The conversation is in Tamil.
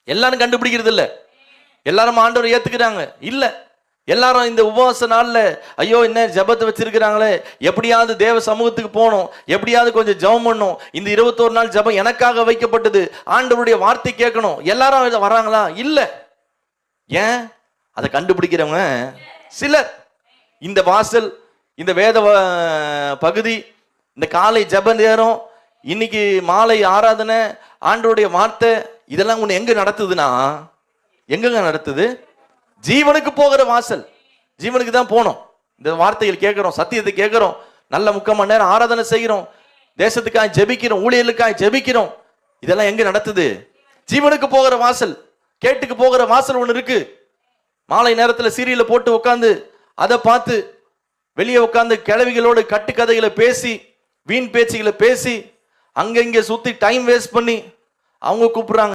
எல்லாரும் கண்டுபிடிக்கிறது இல்ல. எல்லாரும் ஆண்டவரை ஏத்துக்கிறாங்க இல்ல. எல்லாரும் இந்த உபவாச நாள்ல ஐயோ என்ன ஜெபத்தை வச்சிருக்கிறாங்களே, எப்படியாவது தேவ சமூகத்துக்கு போகணும், எப்படியாவது கொஞ்சம் ஜெபம் பண்ணணும், இந்த 21 நாள் ஜெபம் எனக்காக வைக்கப்பட்டது, ஆண்டவருடைய வார்த்தை கேட்கணும், எல்லாரும் வராங்களா? இல்ல. ஏன்? அதை கண்டுபிடிக்கிறவங்க சிலர். இந்த வாசல், இந்த வேத பகுதி, இந்த காலை ஜெப நேரம், இன்னைக்கு மாலை ஆராதனை, ஆண்டவருடைய வார்த்தை, இதெல்லாம் உன்னை எங்க நடத்துதுன்னா, எங்க நடத்துது? ஜீவனுக்கு போகிற வாசல். ஜீவனுக்கு தான் போனோம். இந்த வார்த்தைகள் கேட்கிறோம், சத்தியத்தை கேட்கிறோம், நல்ல 3 மணி நேரம் ஆராதனை செய்கிறோம், தேசத்துக்காக ஜெபிக்கிறோம், ஊழியர்களுக்காக ஜெபிக்கிறோம். இதெல்லாம் எங்க நடத்துது? ஜீவனுக்கு போகிற வாசல். கேட்டுக்கு போகிற வாசல் ஒன்று இருக்கு. மாலை நேரத்தில் சீரியலை போட்டு உட்காந்து அதை பார்த்து வெளியே உட்காந்து கிழவிகளோடு கட்டுக்கதைகளை பேசி, வீண் பேச்சுகளை பேசி, அங்கங்க சுத்தி டைம் வேஸ்ட் பண்ணி அவங்க கூப்பிடுறாங்க.